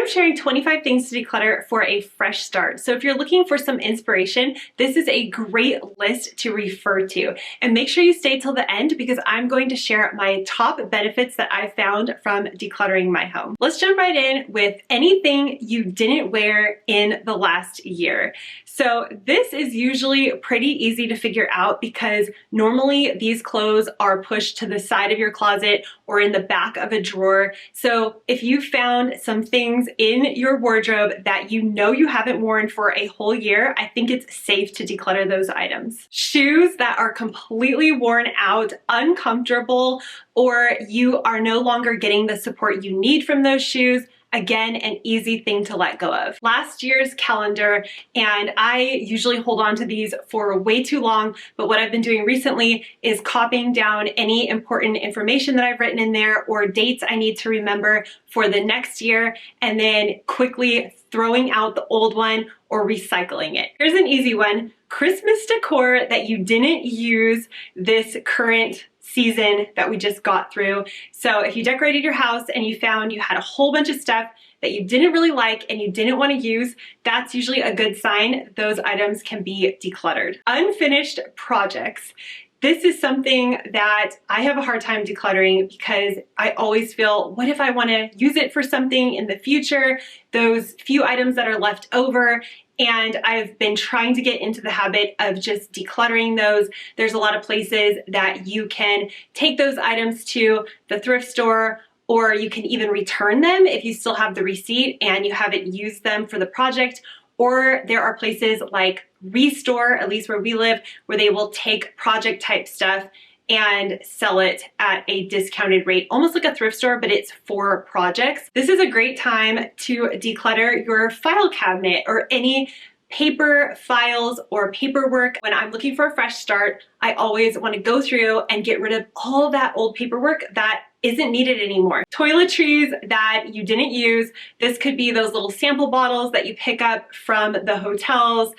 I'm sharing 25 things to declutter for a fresh start. So if you're looking for some inspiration, this is a great list to refer to. And make sure you stay till the end because I'm going to share my top benefits that I found from decluttering my home. Let's jump right in with anything you didn't wear in the last year. So this is usually pretty easy to figure out because normally these clothes are pushed to the side of your closet or in the back of a drawer. So if you found some things in your wardrobe that you know you haven't worn for a whole year, I think it's safe to declutter those items. Shoes that are completely worn out, uncomfortable, or you are no longer getting the support you need from those shoes, again, an easy thing to let go of. Last year's calendar, and I usually hold on to these for way too long, but what I've been doing recently is copying down any important information that I've written in there or dates I need to remember for the next year, and then quickly throwing out the old one or recycling it. Here's an easy one. Christmas decor that you didn't use this current season that we just got through. So if you decorated your house and you found you had a whole bunch of stuff that you didn't really like and you didn't want to use, that's usually a good sign those items can be decluttered. Unfinished projects. This is something that I have a hard time decluttering because I always feel, what if I want to use it for something in the future? Those few items that are left over. And I've been trying to get into the habit of just decluttering those. There's a lot of places that you can take those items to, the thrift store, or you can even return them if you still have the receipt and you haven't used them for the project. Or there are places like Restore, at least where we live, where they will take project type stuff and sell it at a discounted rate, almost like a thrift store, but it's for projects. This is a great time to declutter your file cabinet or any paper files or paperwork. When I'm looking for a fresh start, I always want to go through and get rid of all that old paperwork that isn't needed anymore. Toiletries that you didn't use. This could be those little sample bottles that you pick up from the hotels.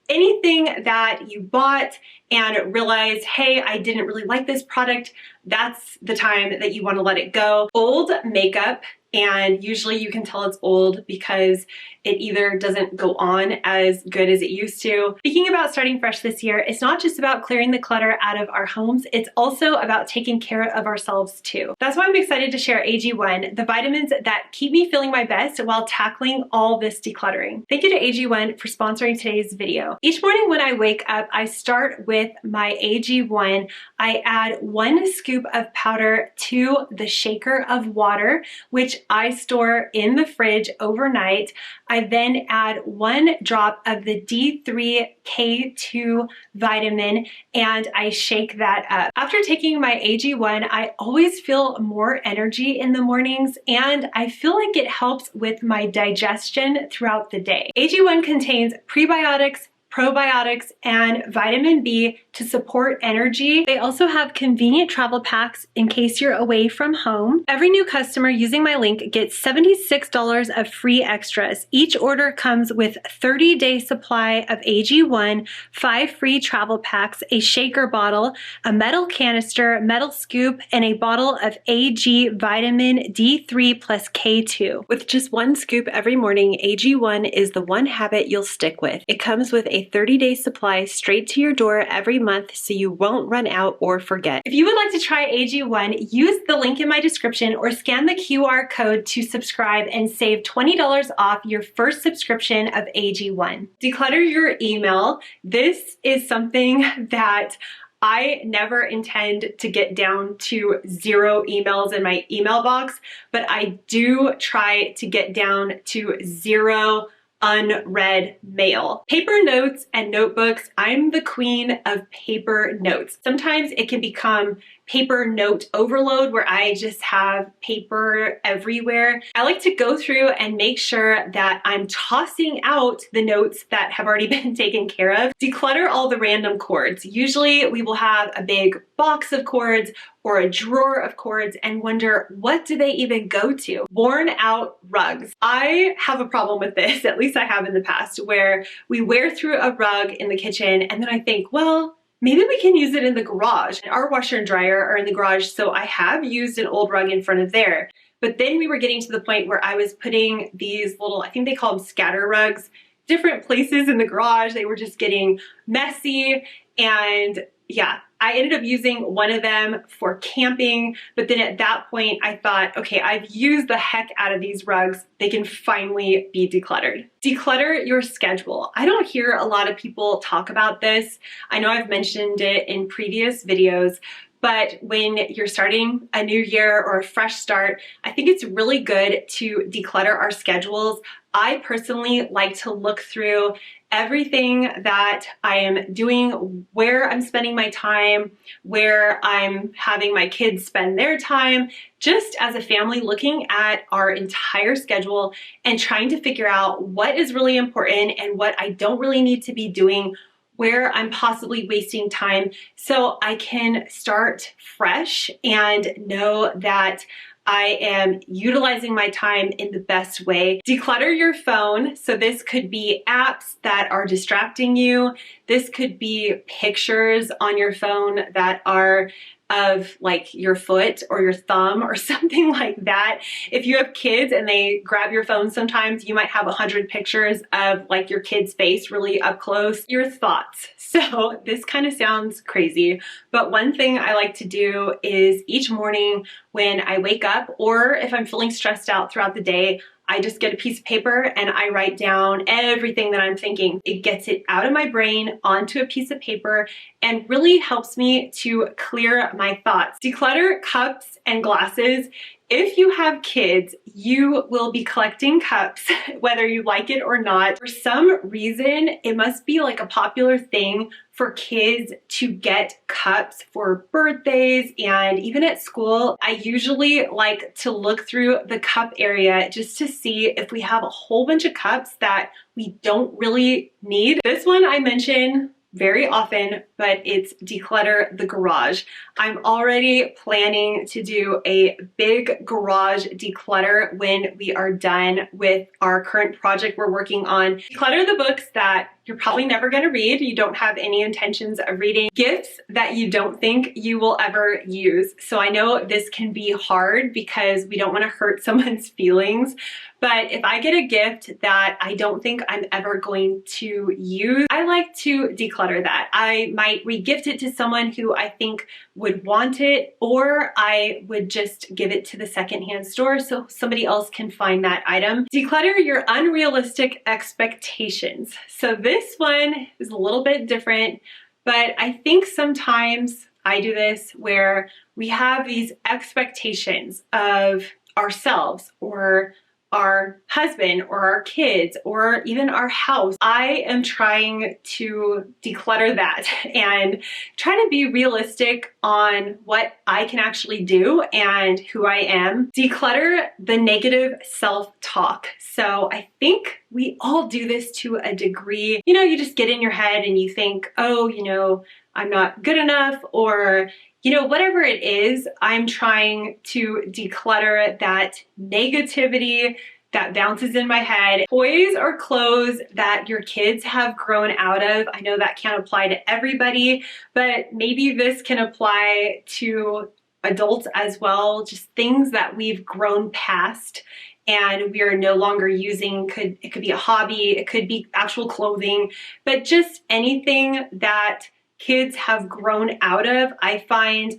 Anything that you bought and realized, hey, I didn't really like this product, that's the time that you want to let it go. Old makeup, and usually you can tell it's old because it either doesn't go on as good as it used to. Speaking about starting fresh this year, it's not just about clearing the clutter out of our homes, it's also about taking care of ourselves too. That's why I'm excited to share AG1, the vitamins that keep me feeling my best while tackling all this decluttering. Thank you to AG1 for sponsoring today's video. Each morning when I wake up, I start with my AG1. I add 1 scoop of powder to the shaker of water, which I store in the fridge overnight. I then add 1 drop of the D3K2 vitamin and I shake that up. After taking my AG1, I always feel more energy in the mornings and I feel like it helps with my digestion throughout the day. AG1 contains prebiotics, probiotics, and vitamin B to support energy. They also have convenient travel packs in case you're away from home. Every new customer using my link gets $76 of free extras. Each order comes with 30-day supply of AG1, 5 free travel packs, a shaker bottle, a metal canister, metal scoop, and a bottle of AG vitamin D3 plus K2. With just 1 scoop every morning, AG1 is the one habit you'll stick with. It comes with a 30-day supply straight to your door every month so you won't run out or forget. If you would like to try AG1, use the link in my description or scan the QR code to subscribe and save $20 off your first subscription of AG1. Declutter your email. This is something that I never intend to get down to 0 emails in my email box, but I do try to get down to 0 unread mail. Paper notes and notebooks, I'm the queen of paper notes. Sometimes it can become paper note overload where I just have paper everywhere. I like to go through and make sure that I'm tossing out the notes that have already been taken care of. Declutter all the random cords. Usually we will have a big box of cords or a drawer of cords and wonder, what do they even go to? Worn out rugs. I have a problem with this, at least I have in the past, where we wear through a rug in the kitchen and then I think, well, maybe we can use it in the garage. Our washer and dryer are in the garage, so I have used an old rug in front of there. But then we were getting to the point where I was putting these little, I think they call them scatter rugs, different places in the garage. They were just getting messy. And yeah, I ended up using one of them for camping, but then at that point I thought, okay, I've used the heck out of these rugs. They can finally be decluttered. Declutter your schedule. I don't hear a lot of people talk about this. I know I've mentioned it in previous videos, but when you're starting a new year or a fresh start, I think it's really good to declutter our schedules. I personally like to look through everything that I am doing, where I'm spending my time, where I'm having my kids spend their time, just as a family looking at our entire schedule and trying to figure out what is really important and what I don't really need to be doing, where I'm possibly wasting time, so I can start fresh and know that I am utilizing my time in the best way. Declutter your phone. So this could be apps that are distracting you. This could be pictures on your phone that are of like your foot or your thumb or something like that. If you have kids and they grab your phone sometimes, you might have 100 pictures of like your kid's face really up close. Your thoughts. So this kind of sounds crazy, but one thing I like to do is each morning when I wake up, or if I'm feeling stressed out throughout the day, I just get a piece of paper and I write down everything that I'm thinking. It gets it out of my brain onto a piece of paper and really helps me to clear my thoughts. Declutter cups and glasses. If you have kids, you will be collecting cups, whether you like it or not. For some reason, it must be like a popular thing for kids to get cups for birthdays and even at school. I usually like to look through the cup area just to see if we have a whole bunch of cups that we don't really need. This one I mention very often, but it's declutter the garage. I'm already planning to do a big garage declutter when we are done with our current project we're working on. Declutter the books that you're probably never going to read, you don't have any intentions of reading, gifts that you don't think you will ever use. So I know this can be hard because we don't want to hurt someone's feelings, but if I get a gift that I don't think I'm ever going to use, I like to declutter that. I might re-gift it to someone who I think would want it, or I would just give it to the secondhand store so somebody else can find that item. Declutter your unrealistic expectations. So this one is a little bit different, but I think sometimes I do this where we have these expectations of ourselves or our husband or our kids or even our house. I am trying to declutter that and try to be realistic on what I can actually do and who I am. Declutter the negative self-talk. So I think we all do this to a degree. You know, you just get in your head and you think, oh, you know, I'm not good enough, or you know, whatever it is, I'm trying to declutter that negativity that bounces in my head. Toys or clothes that your kids have grown out of. I know that can't apply to everybody, but maybe this can apply to adults as well. Just things that we've grown past and we are no longer using. It could be a hobby, it could be actual clothing, but just anything that kids have grown out of. I find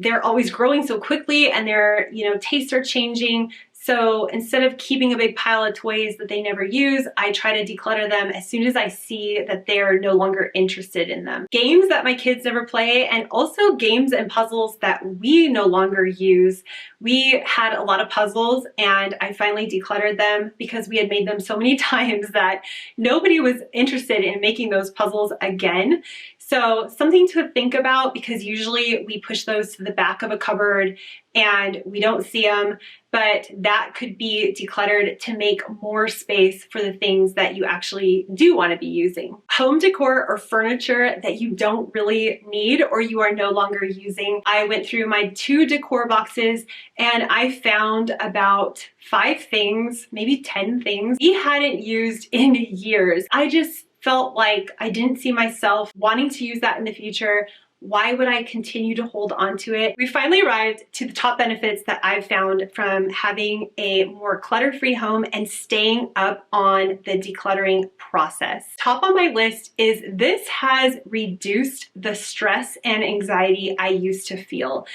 they're always growing so quickly and their, you know, tastes are changing. So instead of keeping a big pile of toys that they never use, I try to declutter them as soon as I see that they're no longer interested in them. Games that my kids never play, and also games and puzzles that we no longer use. We had a lot of puzzles and I finally decluttered them because we had made them so many times that nobody was interested in making those puzzles again. So something to think about, because usually we push those to the back of a cupboard and we don't see them, but that could be decluttered to make more space for the things that you actually do want to be using. Home decor or furniture that you don't really need or you are no longer using. I went through my 2 decor boxes and I found about 5 things, maybe 10 things we hadn't used in years. I just felt like I didn't see myself wanting to use that in the future, Why would I continue to hold on to it? We finally arrived to the top benefits that I've found from having a more clutter-free home and staying up on the decluttering process. Top on my list is this has reduced the stress and anxiety I used to feel.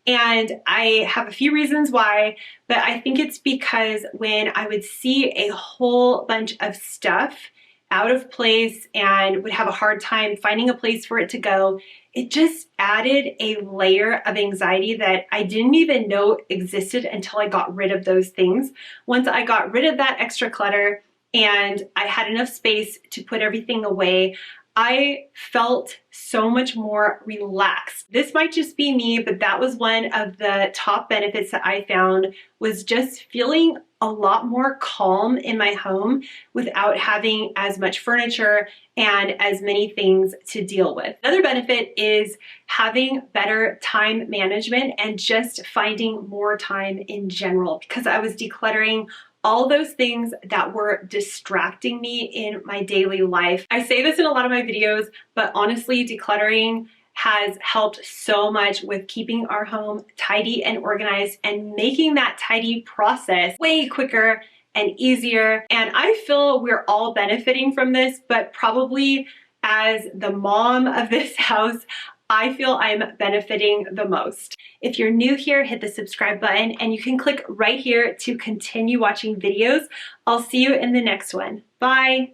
And I have a few reasons why, but I think it's because when I would see a whole bunch of stuff out of place and would have a hard time finding a place for it to go, it just added a layer of anxiety that I didn't even know existed until I got rid of those things. Once I got rid of that extra clutter and I had enough space to put everything away, I felt so much more relaxed. This might just be me, but that was one of the top benefits that I found, was just feeling a lot more calm in my home without having as much furniture and as many things to deal with. Another benefit is having better time management and just finding more time in general, because I was decluttering all those things that were distracting me in my daily life. I say this in a lot of my videos, but honestly, decluttering has helped so much with keeping our home tidy and organized and making that tidy process way quicker and easier. And I feel we're all benefiting from this, but probably as the mom of this house, I feel I'm benefiting the most. If you're new here, hit the subscribe button and you can click right here to continue watching videos. I'll see you in the next one. Bye.